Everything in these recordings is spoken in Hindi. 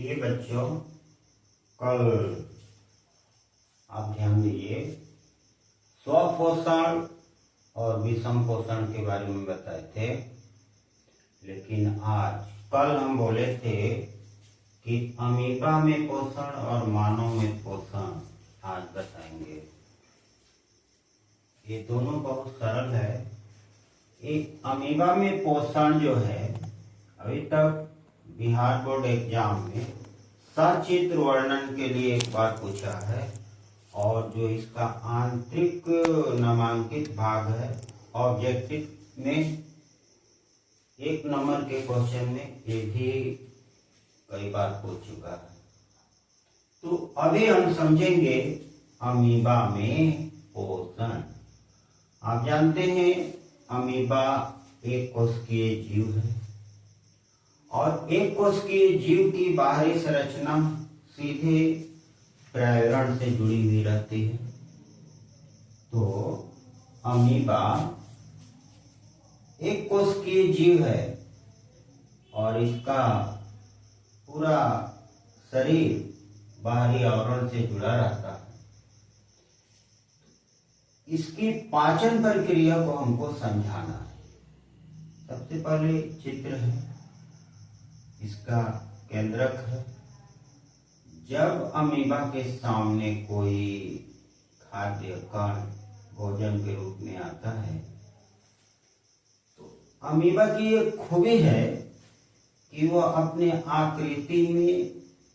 देखिए बच्चों, कल आप ध्यान दीजिए, स्वपोषण और विषम पोषण के बारे में बताए थे। लेकिन आज कल हम बोले थे कि अमीबा में पोषण और मानव में पोषण आज बताएंगे। ये दोनों बहुत सरल है। एक अमीबा में पोषण जो है, अभी तक बिहार बोर्ड एग्जाम में सचित्र वर्णन के लिए एक बार पूछा है, और जो इसका आंतरिक नामांकित भाग है ऑब्जेक्टिव में 1 नंबर के क्वेश्चन में ये भी कई बार पूछ चुका है। तो अभी हम समझेंगे अमीबा में पोषण। आप जानते हैं अमीबा एक कोशिकीय जीव है, और एक कोशिकीय जीव की बाहरी संरचना सीधे पर्यावरण से जुड़ी हुई रहती है। तो अमीबा एक कोशिकीय जीव है और इसका पूरा शरीर बाहरी आवरण से जुड़ा रहता है। इसकी पाचन प्रक्रिया को हमको समझाना है। सबसे पहले चित्र है, इसका केंद्रक है। जब अमीबा के सामने कोई खाद्य कण भोजन के रूप में आता है, तो अमीबा की एक खूबी है कि वह अपने आकृति में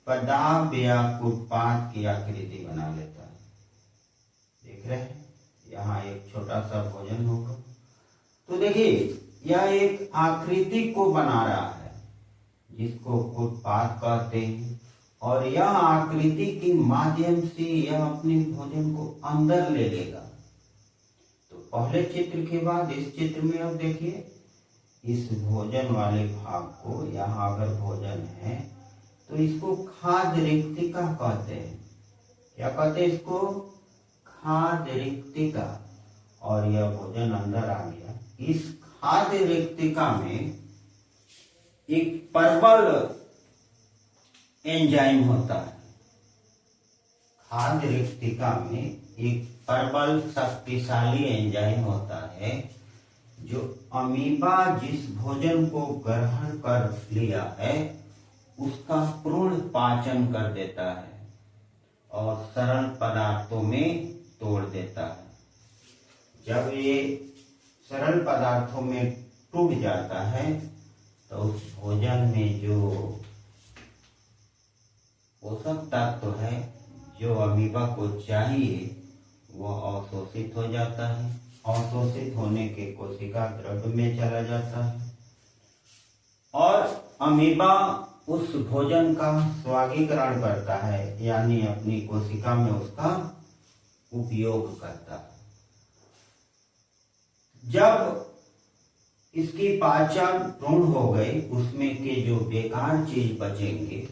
पदार्थ या उत्पाद की आकृति बना लेता है। देख रहे हैं, यहाँ एक छोटा सा भोजन होगा, तो देखिए यह एक आकृति को बना रहा है जिसको उत्पाद कहते हैं, और यह आकृति के माध्यम से यह अपने भोजन को अंदर ले लेगा। तो पहले चित्र के बाद इस चित्र में अब देखिए, इस भोजन वाले भाग को, यहाँ अगर भोजन है तो इसको खाद्य रिक्तिका कहते हैं। क्या कहते हैं इसको? खाद्य रिक्तिका। और यह भोजन अंदर आ गया। इस खाद्य रिक्तिका में एक प्रबल एंजाइम होता है। खाद्य रिक्तिका में एक प्रबल शक्तिशाली एंजाइम होता है जो अमीबा जिस भोजन को ग्रहण कर लिया है उसका पूर्ण पाचन कर देता है और सरल पदार्थों में तोड़ देता है। जब ये सरल पदार्थों में टूट जाता है तो उस भोजन में जो पोषक तत्व है जो अमीबा को चाहिए वह अवशोषित हो जाता है। अवशोषित होने के कोशिका द्रव्य में चला जाता है और अमीबा उस भोजन का स्वागीकरण करता है, यानी अपनी कोशिका में उसका उपयोग करता है। जब इसकी पाचन पूर्ण हो गई, उसमें के जो बेकार चीज बचेंगे,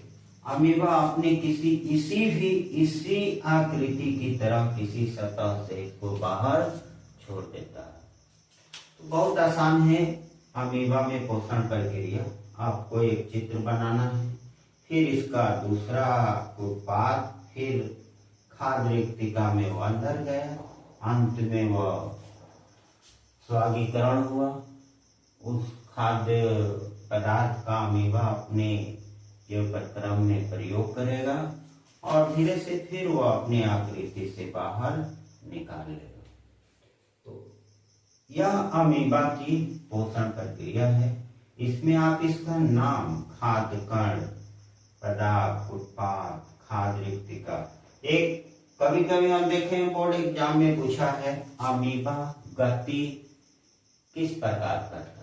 अमीबा अपने इसी आकृति की तरह किसी सतह से इसको बाहर छोड़ देता है। तो बहुत आसान है अमीबा में पोषण प्रक्रिया। आपको एक चित्र बनाना है, फिर इसका दूसरा उत्पाद, फिर खाद्य रिक्तिका में वो अंदर गया, अंत में वह स्वागीकरण हुआ। उस खाद्य पदार्थ का अमीबा अपने क्रम में प्रयोग करेगा और धीरे से फिर वो अपनी आकृति से बाहर निकाल लेगा। तो यह अमीबा की पोषण प्रक्रिया है। इसमें आप इसका नाम, खाद्य कण, पदार्थ, उत्पाद, खाद्य रिक्तिका, एक कभी कभी हम देखें बोर्ड एग्जाम में पूछा है अमीबा गति किस प्रकार करता है,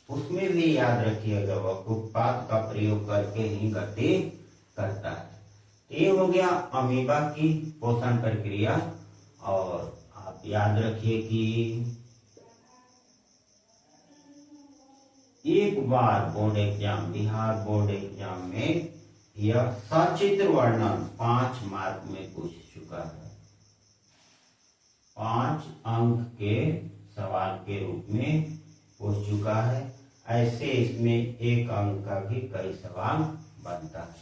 उसमें भी याद रखिएगा वह उत्पाद का प्रयोग करके ही गति करता है। ये हो गया अमीबा की पोषण प्रक्रिया। और आप याद रखिए कि एक बार board exam, Bihar board exam में यह सचित्र वर्णन 5 मार्क में पूछ चुका है। 5 अंक के सवाल के रूप में पूछ चुका है। ऐसे इसमें 1 अंक का भी कई सवाल बनता है।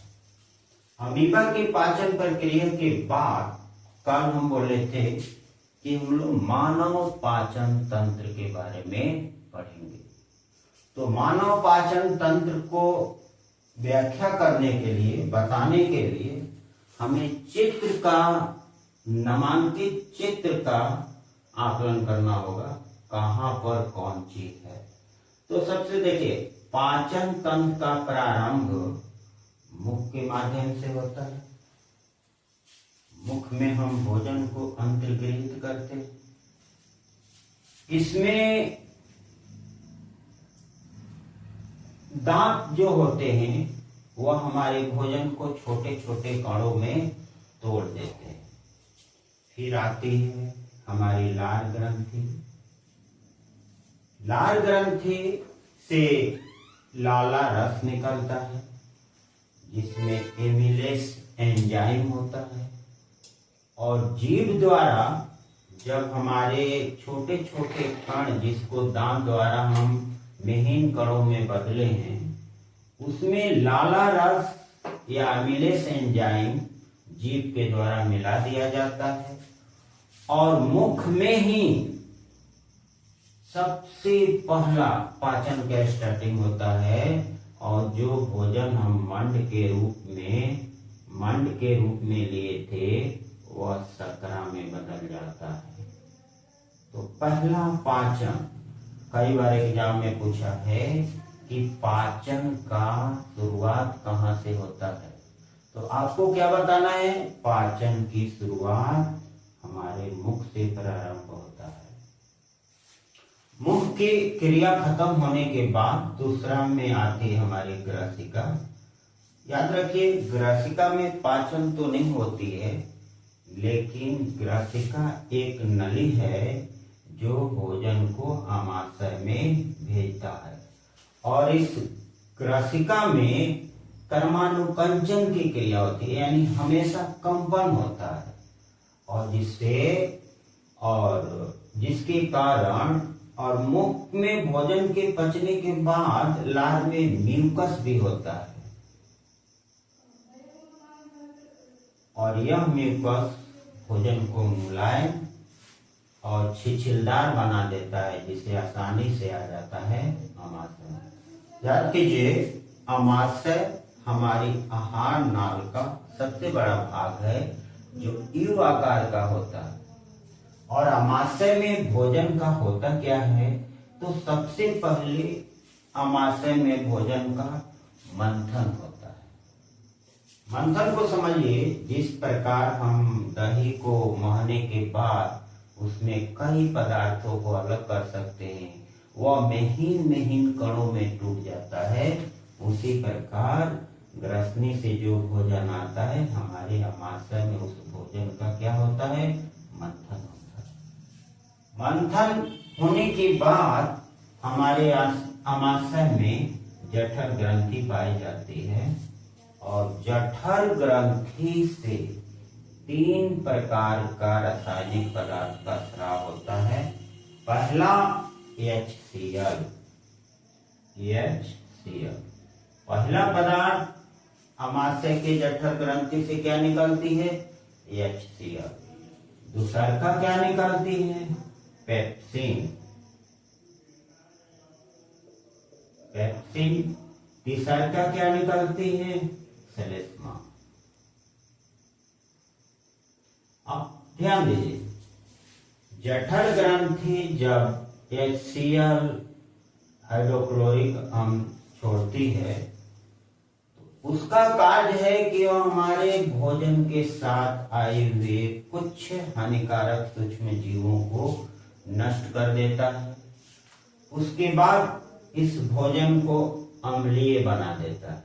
अमीबा के पाचन प्रक्रिया के बाद कल हम बोले थे कि हम लोग मानव पाचन तंत्र के बारे में पढ़ेंगे। तो मानव पाचन तंत्र को व्याख्या करने के लिए, बताने के लिए हमें चित्र का, नामांकित चित्र का आकलन करना होगा, कहां पर कौन चीज है। तो सबसे देखिए, पाचन तंत्र का प्रारंभ मुख के माध्यम से होता है। मुख में हम भोजन को अंतर्गृहित करते हैं। इसमें दांत जो होते हैं वह हमारे भोजन को छोटे छोटे कणों में तोड़ देते हैं। फिर आती है हमारी लार ग्रंथि। लार ग्रंथि से लाला रस निकलता है, जिसमें एमिलेस एंजाइम होता है। और जीभ द्वारा जब हमारे छोटे छोटे कण, जिसको दांत द्वारा हम महीन कणों में बदले हैं, उसमें लाला रस या एमिलेस एंजाइम जीभ के द्वारा मिला दिया जाता है। और मुख में ही सबसे पहला पाचन का स्टार्टिंग होता है। और जो भोजन हम मंड के रूप में लिए थे वह शकरा में बदल जाता है। तो पहला पाचन, कई बार एग्जाम में पूछा है कि पाचन का शुरुआत कहाँ से होता है। तो आपको क्या बताना है? पाचन की शुरुआत हमारे मुख से प्रारंभ होता है। मुख की क्रिया खत्म होने के बाद दूसरा में आती है हमारी ग्रसिका। याद रखिए, ग्रसिका में पाचन तो नहीं होती है, लेकिन ग्रसिका एक नली है जो भोजन को आमाशय में भेजता है। और इस ग्रसिका में कर्मानुकंचन की क्रिया होती है, यानी हमेशा कंपन होता है। और जिसके कारण और मुख में भोजन के पचने के बाद लार में म्यूकस भी होता है। और यह म्यूकस भोजन को मुलायम और छिछिलदार बना देता है, जिसे आसानी से आ जाता है आमाशय। याद कीजिए, आमाशय हमारी आहार नाल का सबसे बड़ा भाग है जो यू आकार का होता है। और आमाशय में भोजन का होता क्या है? तो सबसे पहले आमाशय में भोजन का मंथन होता है। मंथन को समझिए, जिस प्रकार हम दही को महने के बाद उसमें कई पदार्थों को अलग कर सकते हैं, वह महीन महीन कणों में टूट जाता है। उसी प्रकार ग्रसनी से जो भोजन आता है हमारे आमाशय में, उस भोजन का क्या होता है? मंथन होता है। मंथन होने के बाद हमारे आमाशय में जठर ग्रंथि पाई जाती है। और जठर ग्रंथि से 3 प्रकार का रासायनिक पदार्थ का स्राव होता है। पहला HCl। पहला पदार्थ आमाशय के जठर ग्रंथि से क्या निकलती है? HCl। दूसरा का क्या निकलती है? पेप्सिन। तीसरा का क्या निकलती है? सेलेस्मा। अब ध्यान दीजिए, जठर ग्रंथि जब HCl हाइड्रोक्लोरिक अम्ल छोड़ती है, तो उसका कार्य है कि वह हमारे भोजन के साथ आए हुए कुछ हानिकारक सूक्ष्म जीवों को नष्ट कर देता है। उसके बाद इस भोजन को अम्लीय बना देता है।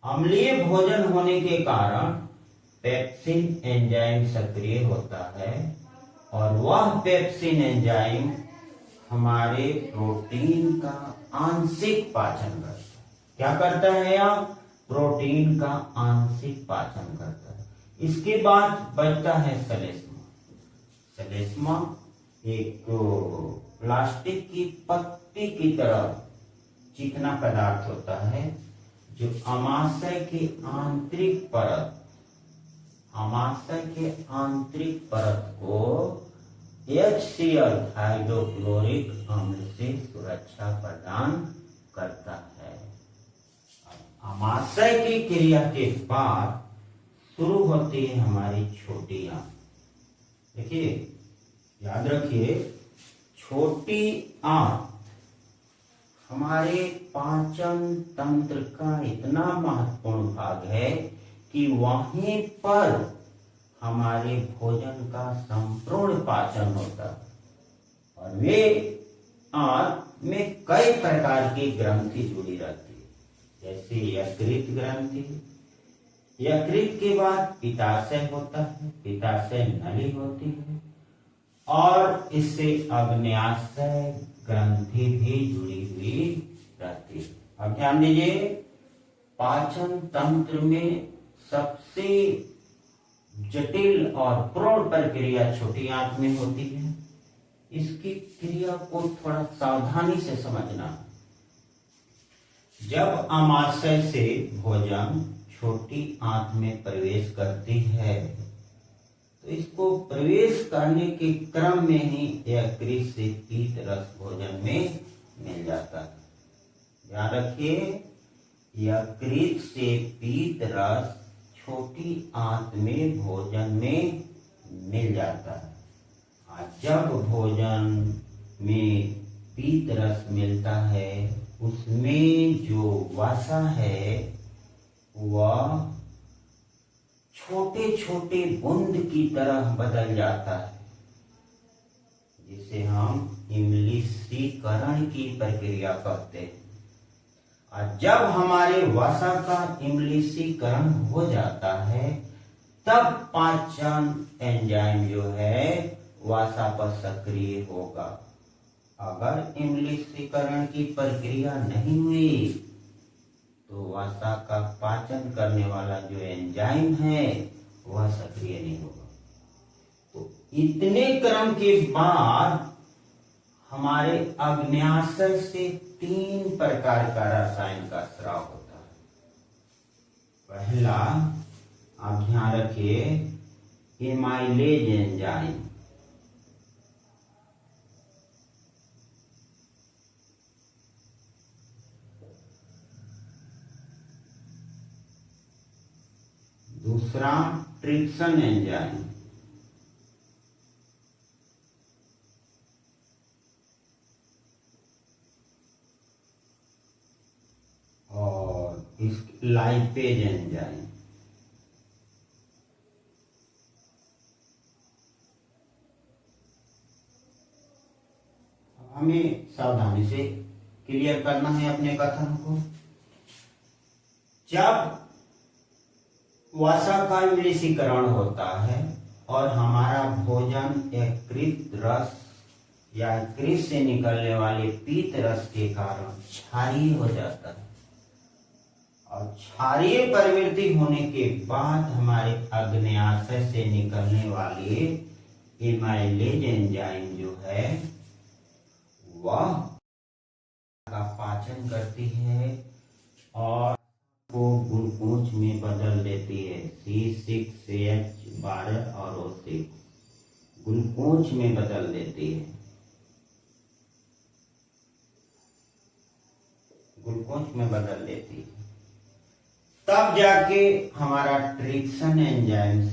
अम्लीय भोजन होने के कारण पेप्सिन एंजाइम सक्रिय होता है। और वह पेप्सिन एंजाइम हमारे प्रोटीन का आंशिक पाचन करता है। क्या करता है? यह प्रोटीन का आंशिक पाचन करता है। इसके बाद बचता है सेलेस्मा। सेलेस्मा एक प्लास्टिक की पत्ती की तरह चिकना पदार्थ होता है, जो आमाशय के आंतरिक परत को HCl हाइड्रोक्लोरिक अम्ल से सुरक्षा प्रदान करता है। आमाशय की क्रिया के बाद शुरू होती है हमारी छोटी आंत। देखिए, याद रखिए, छोटी आंत हमारे पाचन तंत्र का इतना महत्वपूर्ण भाग है कि वहीं पर हमारे भोजन का संपूर्ण पाचन होता है। और वे आंत में कई प्रकार की ग्रंथि जुड़ी रहती है, जैसे यकृत ग्रंथि। यकृत के बाद पित्ताशय होता है, पित्ताशय नली होती है, और इससे अग्न्याशय ग्रंथि भी जुड़ी हुई रहती है। अब ध्यान दीजिए, पाचन तंत्र में सबसे जटिल और प्रौढ़ प्रक्रिया छोटी आंत में होती है। इसकी क्रिया को थोड़ा सावधानी से समझना। जब आमाशय से भोजन छोटी आंत में प्रवेश करती है तो इसको प्रवेश करने के क्रम में ही यकृत से पीत रस भोजन में मिल जाता है। ध्यान रखिए, यकृत से पीत रस छोटी आंत में भोजन में मिल जाता है। जब भोजन में पीत रस मिलता है, उसमें जो वसा है वह छोटे छोटे बूंद की तरह बदल जाता है, जिसे हम इमलीशीकरण की प्रक्रिया कहते हैं। और जब हमारे वसा का इमलीशीकरण हो जाता है, तब पाचन एंजाइम जो है वसा पर सक्रिय होगा। अगर इमलीशीकरण की प्रक्रिया नहीं हुई तो वसा का पाचन करने वाला जो एंजाइम है वह सक्रिय नहीं होगा। तो इतने क्रम के बाद हमारे अग्न्याशय से 3 प्रकार का रसायन का स्राव होता है। पहला, आप ध्यान रखिए, एमाइलेज एंजाइम। दूसरा, ट्रिप्सिन एंजाइम। और लाइपेज एंजाइम। हमें सावधानी से क्लियर करना है अपने कथन को। जब वसा का इमलीशीकरण होता है और हमारा भोजन यकृत रस या यकृत से निकलने वाले पीत रस के कारण क्षारीय हो जाता है, और क्षारीय प्रवृत्ति होने के बाद हमारे अग्न्याशय से निकलने वाले एमाइलेज एंजाइम जो है वह का पाचन करती है और को ग्लूकोज में बदल देती है। C6H12 और O6 ग्लूकोज में बदल देती है। ग्लूकोज में बदल देती है। तब जाके हमारा ट्रिप्सिन एंजाइम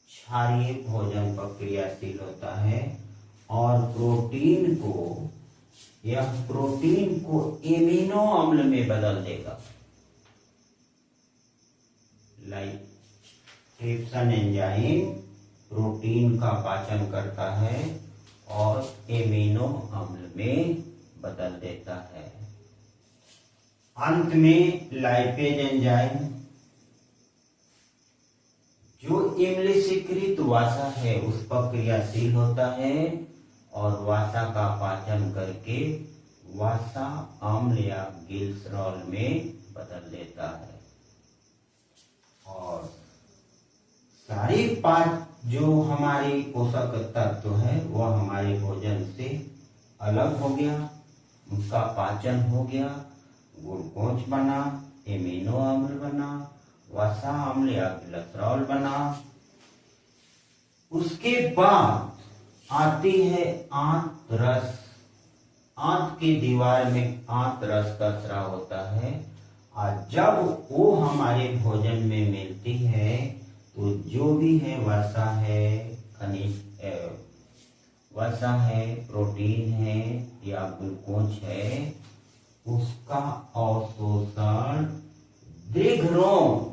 क्षारीय भोजन पर क्रियाशील होता है और प्रोटीन को एमिनो अम्ल में बदल देगा। ट्रिप्सिन एंजाइम प्रोटीन का पाचन करता है और एमिनो अम्ल में बदल देता है। अंत में लाइपेज एंजाइम जो इमलीशीकृत वसा है उस पर क्रियाशील होता है और वसा का पाचन करके वसा अम्ल या ग्लिसरॉल में बदल देता है। और सारी जो हमारी पोषक तत्व है वह हमारे भोजन से अलग हो गया, उनका पाचन हो गया, ग्लूकोज बना, एमिनो अम्ल बना, वसा अम्ल या ग्लिसरॉल बना। उसके बाद आती है आंत रस। आंत की दीवार में आंत रस का स्राव होता है और जब वो हमारे भोजन में मिलती है तो जो भी है वसा है, खनिज वसा है, प्रोटीन है या ग्लूकोज है, उसका अवशोषण दीर्घ रोम,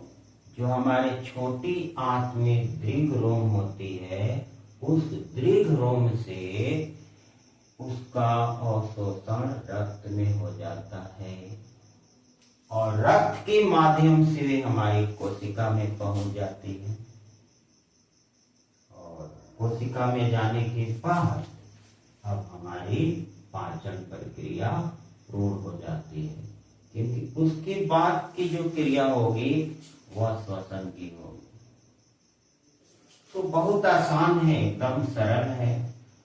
जो हमारे छोटी आंत में दीर्घ रोम होती है, उस दीर्घ रोम से उसका अवशोषण रक्त में हो जाता है और रक्त के माध्यम से वे हमारी कोशिका में पहुंच जाती है और कोशिका में जाने के बाद अब हमारी पाचन प्रक्रिया पूर्ण हो जाती है, क्योंकि उसके बाद की जो क्रिया होगी वह श्वसन की होगी। तो बहुत आसान है, एकदम सरल है।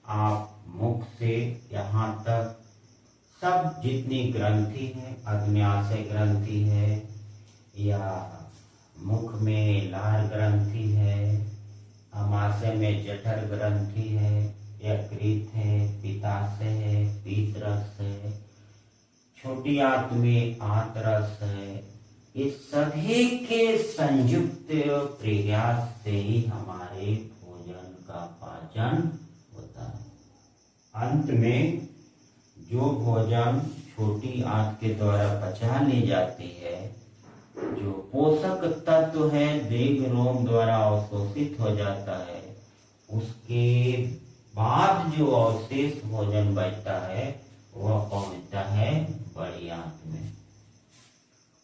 आप मुख से यहाँ तक सब जितनी ग्रंथि है, अग्न्याशय ग्रंथि है या मुख में लार ग्रंथि है, अमाशय में जठर ग्रंथि है, यकृत है, पित्ताशय है, पीतरस है, छोटी आंत में आंतरस है, इस सभी के संयुक्त प्रयास से ही हमारे भोजन का पाचन होता है। अंत में जो भोजन छोटी आंत के द्वारा पचा ली जाती है, जो पोषक तत्व है दीर्घ रोम द्वारा अवशोषित हो जाता है, उसके बाद जो अवशेष भोजन बचता है वह पहुंचता है बड़ी आंत में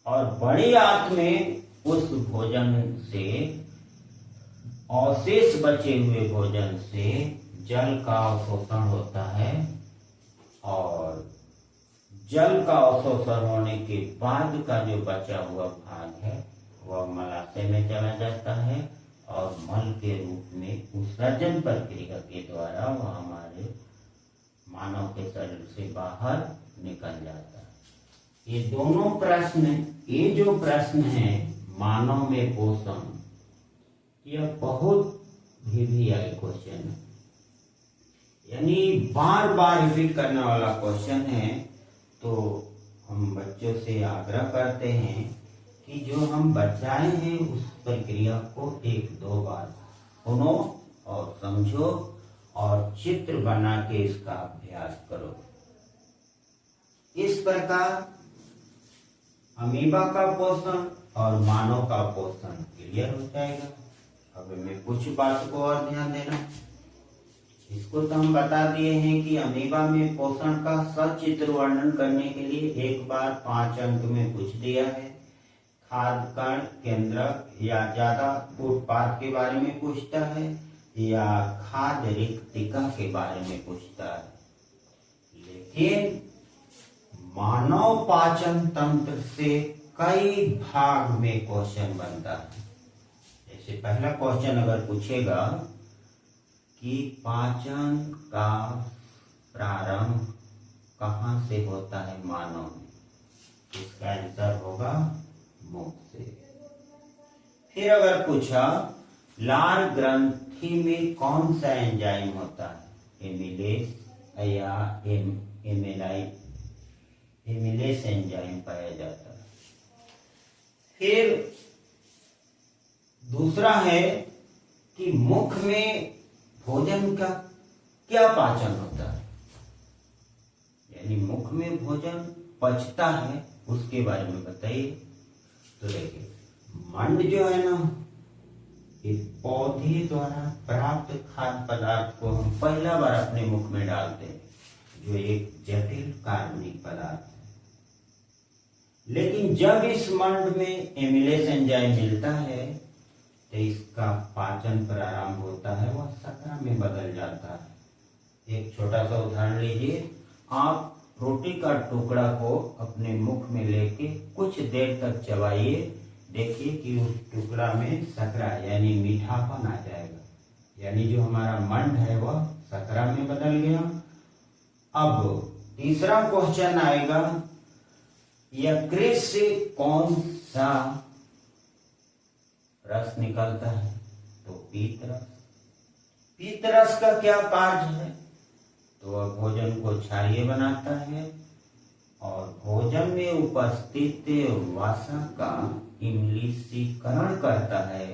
और बड़ी आंत में उस भोजन से, अवशेष बचे हुए भोजन से जल का अवशोषण होता है और जल का अवशोषण होने के बाद का जो बचा हुआ भाग है वह मलाशय में चला जाता है और मल के रूप में उत्सर्जन प्रक्रिया के द्वारा वह हमारे मानव के शरीर से बाहर निकल जाता है। ये दोनों प्रश्न, ये जो प्रश्न है मानव में पोषण, यह बहुत भी आई क्वेश्चन है, यानी बार बार रिपीट करने वाला क्वेश्चन है। तो हम बच्चों से आग्रह करते हैं कि जो हम बचाए हैं उस प्रक्रिया को एक दो बार सुनो और समझो और चित्र बना के इसका अभ्यास करो। इस प्रकार अमीबा का पोषण और मानव का पोषण क्लियर हो जाएगा। अब मैं कुछ बात को और ध्यान देना। इसको तो हम बता दिए हैं कि अमीबा में पोषण का सचित्र वर्णन करने के लिए एक बार 5 अंक में पूछ दिया है। खाद्य कण केंद्रक या ज्यादा उत्पाद के बारे में पूछता है या खाद्य रिक्तिका के बारे में पूछता है, लेकिन मानव पाचन तंत्र से कई भाग में क्वेश्चन बनता है। जैसे पहला क्वेश्चन अगर पूछेगा कि पाचन का प्रारंभ कहाँ से होता है मानव में, इसका आंसर होगा मुख से। फिर अगर पूछा लार ग्रंथि में कौन सा एंजाइम होता है, एमिलेस या एमिलेस एंजाइम पाया जाता है। फिर दूसरा है कि मुख में भोजन का क्या पाचन होता है, यानी मुख में भोजन पचता है उसके बारे में बताइए। तो देखिए मंड जो है ना, एक पौधे द्वारा प्राप्त खाद्य पदार्थ को हम पहला बार अपने मुख में डालते हैं, जो एक जटिल कार्बनिक पदार्थ है। लेकिन जब इस मंड में एमिलेस एंजाइम मिलता है तो इसका पाचन प्रारंभ होता है, वह शकरा में बदल जाता है। एक छोटा सा उदाहरण लीजिए, आप रोटी का टुकड़ा को अपने मुख में लेके कुछ देर तक चबाइए, देखिए कि उस टुकड़ा में शकरा यानी मीठापन आ जाएगा, यानी जो हमारा मंड है वह शकरा में बदल गया। अब तीसरा क्वेश्चन आएगा यकृत से कौन सा रस निकलता है? तो पीत रस। पीत रस का क्या कार्य है? तो वह भोजन को क्षारीय बनाता है और भोजन में उपस्थित वसा का इम्लीसीकरण करता है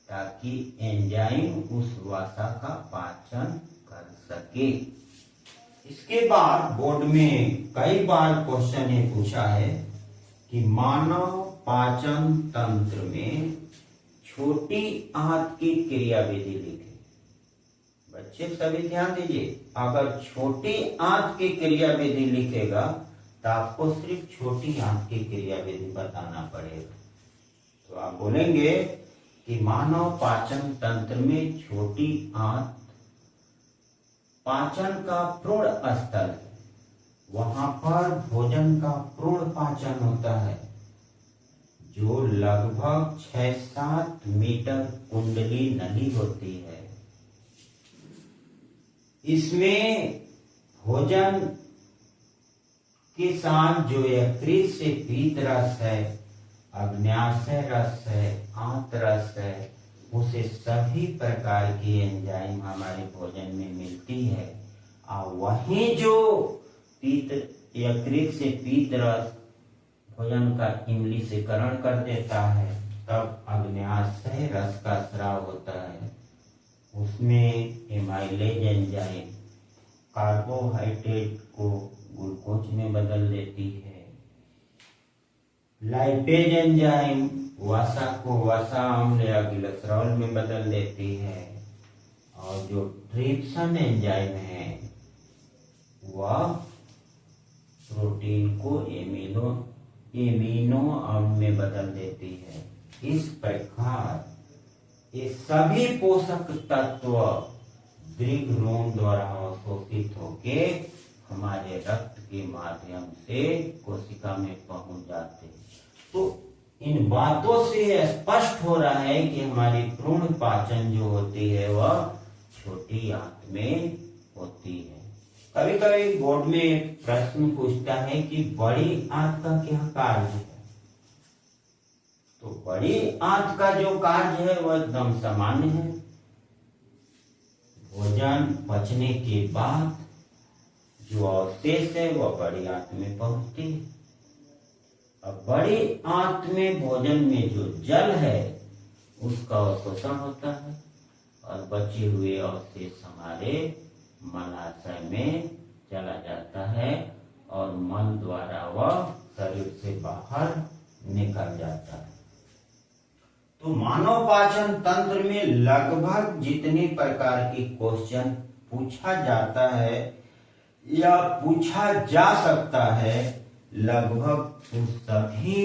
ताकि एंजाइम उस वसा का पाचन कर सके। इसके बाद बोर्ड में कई बार क्वेश्चन ये पूछा है कि मानव पाचन तंत्र में छोटी आंत की क्रियाविधि लिखे। बच्चे सभी ध्यान दीजिए, अगर छोटी आंत की क्रियाविधि लिखेगा तो आपको सिर्फ छोटी आंत की क्रियाविधि बताना पड़ेगा। तो आप बोलेंगे कि मानव पाचन तंत्र में छोटी आंत पाचन का पूर्ण स्थल है, वहां पर भोजन का पूर्ण पाचन होता है जो लगभग 6-7 मीटर कुंडली नली होती है। इसमें भोजन के साथ जो यकृत से पीत रस है, अग्न्याशय रस है, आंत रस है, उसे सभी प्रकार की एंजाइम हमारे भोजन में मिलती है। और वही जो यकृत से पीत रस भोजन का इम्लीसीकरण कर देता है, तब अग्न्याशय रस का स्राव होता है। उसमें एमाइलेज एंजाइम कार्बोहाइड्रेट को ग्लूकोज में बदल देती है। लाइपेज एंजाइम वसा को वसा अम्ल या ग्लिसरॉल में बदल देती है। और जो ट्रिप्सिन एंजाइम है वह प्रोटीन को एमिनो अम्ल में बदल देती है। इस प्रकार ये सभी पोषक तत्व दीर्घ रोम द्वारा अवशोषित होके हमारे रक्त के माध्यम से कोशिका में पहुंच जाते हैं। तो इन बातों से स्पष्ट हो रहा है कि हमारी पूर्ण पाचन जो होती है वह छोटी आंत में होती है। कभी कभी बोर्ड में प्रश्न पूछता है कि बड़ी आंत का क्या कार्य है? तो बड़ी आंत का जो कार्य है वह एकदम सामान्य है। भोजन पचने के बाद जो अवशेष है वह बड़ी आंत में पहुंचती है। अब बड़ी आंत में भोजन में जो जल है उसका अवशोषण होता है और बचे हुए अवशेष हमारे मलाशय में चला जाता है और मल द्वारा वह शरीर से बाहर निकल जाता है। तो मानव पाचन तंत्र में लगभग जितने प्रकार के क्वेश्चन पूछा जाता है या पूछा जा सकता है, लगभग उस सभी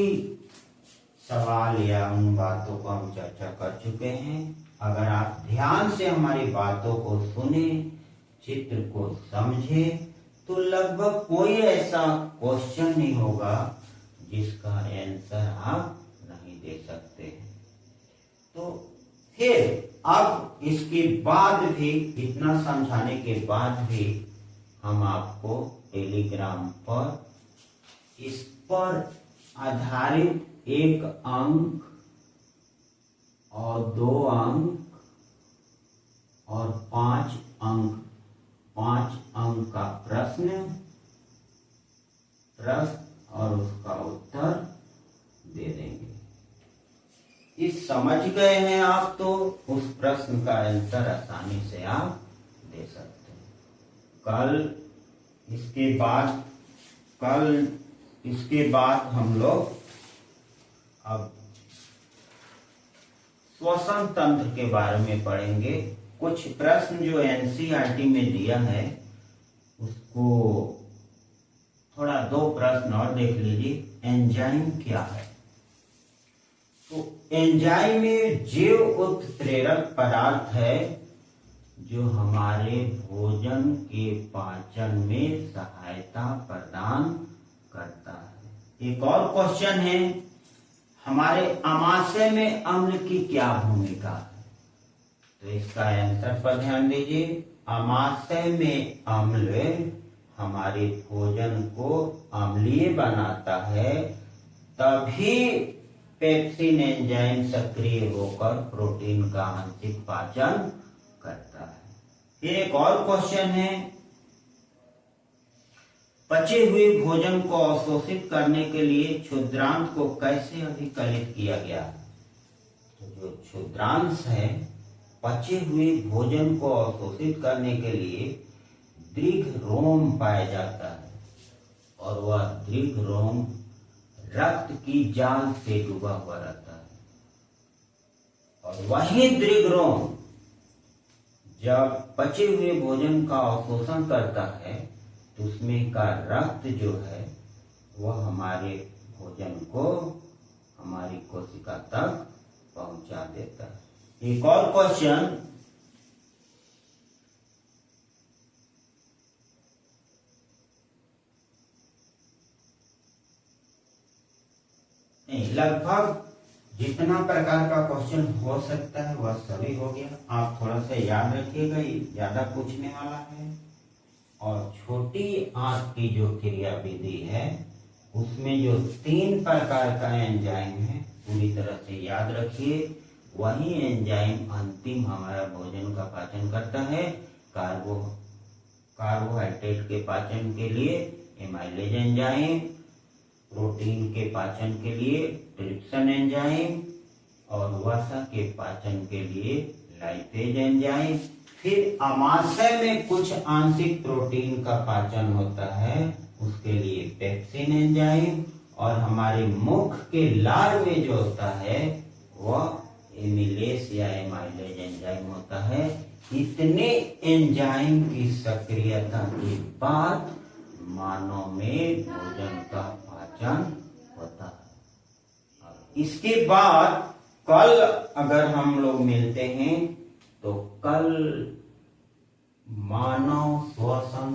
सवाल या उन बातों को हम चर्चा कर चुके हैं। अगर आप ध्यान से हमारी बातों को सुने, चित्र को समझे, तो लगभग कोई ऐसा क्वेश्चन नहीं होगा जिसका आंसर आप नहीं दे सकते हैं। तो फिर अब इसके बाद भी, इतना समझाने के बाद भी हम आपको टेलीग्राम पर इस पर आधारित 1 अंक और 2 अंक और 5 अंक का प्रश्न और उसका उत्तर दे देंगे। इस समझ गए हैं आप तो उस प्रश्न का आंसर आसानी से आप दे सकते हैं। कल इसके बाद हम लोग अब श्वसन तंत्र के बारे में पढ़ेंगे। कुछ प्रश्न जो एनसीईआरटी में दिया है उसको थोड़ा 2 प्रश्न और देख लीजिए। एंजाइम क्या है? तो एंजाइम में जैव उत्प्रेरक पदार्थ है जो हमारे भोजन के पाचन में सहायता प्रदान करता है। एक और क्वेश्चन है, हमारे आमाशय में अम्ल की क्या भूमिका है? तो इसका आंसर पर ध्यान दीजिए। आमाशय में अम्ल हमारे भोजन को अम्लीय बनाता है, तभी पेप्सिन एंजाइम सक्रिय होकर प्रोटीन का आंशिक पाचन करता है। फिर एक और क्वेश्चन है, पचे हुए भोजन को अवशोषित करने के लिए क्षुद्रांश को कैसे अभिकलित किया गया? तो जो क्षुद्रांश है, पचे हुए भोजन को अवशोषित करने के लिए दीर्घ रोम पाया जाता है और वह दीर्घ रोम रक्त की जाल से डूबा हुआ रहता है। और वही दीर्घ रोम जब पचे हुए भोजन का अवशोषण करता है तो उसमें का रक्त जो है वह हमारे भोजन को हमारी कोशिका तक पहुंचा देता है। एक और क्वेश्चन, लगभग जितना प्रकार का क्वेश्चन हो सकता है वह सभी हो गया। आप थोड़ा सा याद रखिएगा, ये ज्यादा पूछने वाला है। और छोटी आंत की जो क्रिया विधि है उसमें जो 3 प्रकार का एंजाइम है पूरी तरह से याद रखिए। वही एंजाइम अंतिम हमारा भोजन का पाचन करता है। कार्बोहाइड्रेट के पाचन के लिए एमाइलेज एंजाइम, प्रोटीन के पाचन के लिए ट्रिप्सिन एंजाइम और वसा के पाचन के लिए लाइपेज एंजाइम। फिर अमाशय में कुछ आंशिक प्रोटीन का पाचन होता है, उसके लिए पेप्सिन एंजाइम। और हमारे मुख के लार में जो होता है वह एमिलेस या एमाइलेज एंजाइम होता है। इतने एंजाइम की सक्रियता के बाद मानव में भोजन का पाचन होता है। इसके बाद कल अगर हम लोग मिलते हैं तो कल मानव श्वसन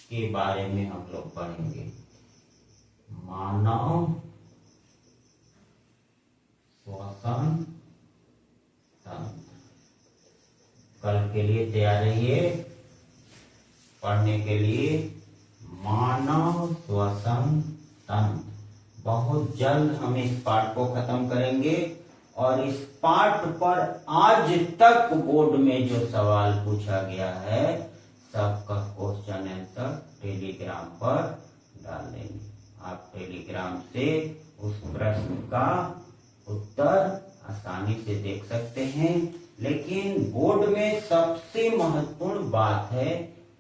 के बारे में हम लोग पढ़ेंगे। मानव श्वसन तंत्र। कल के लिए तैयार रहिए पढ़ने के लिए। मानव श्वसन तंत्र बहुत जल्द हम इस पाठ को खत्म करेंगे। और इस पाठ पर आज तक बोर्ड में जो सवाल पूछा गया है सबका क्वेश्चन आंसर टेलीग्राम पर डाल देंगे। आप टेलीग्राम से उस प्रश्न का उत्तर आसानी से देख सकते हैं। लेकिन बोर्ड में सबसे महत्वपूर्ण बात है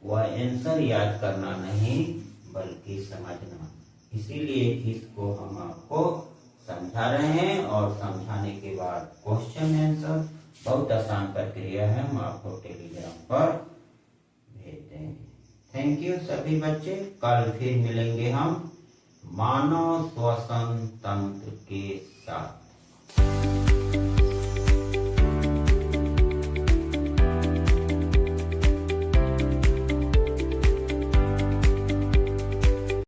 वह आंसर याद करना नहीं बल्कि समझना। इसीलिए इसको हम आपको समझा रहे हैं और समझाने के बाद क्वेश्चन आंसर बहुत आसान प्रक्रिया है, हम आपको टेलीग्राम पर भेज देंगे। थैंक यू सभी बच्चे। कल फिर मिलेंगे हम मानव श्वसन तंत्र के साथ।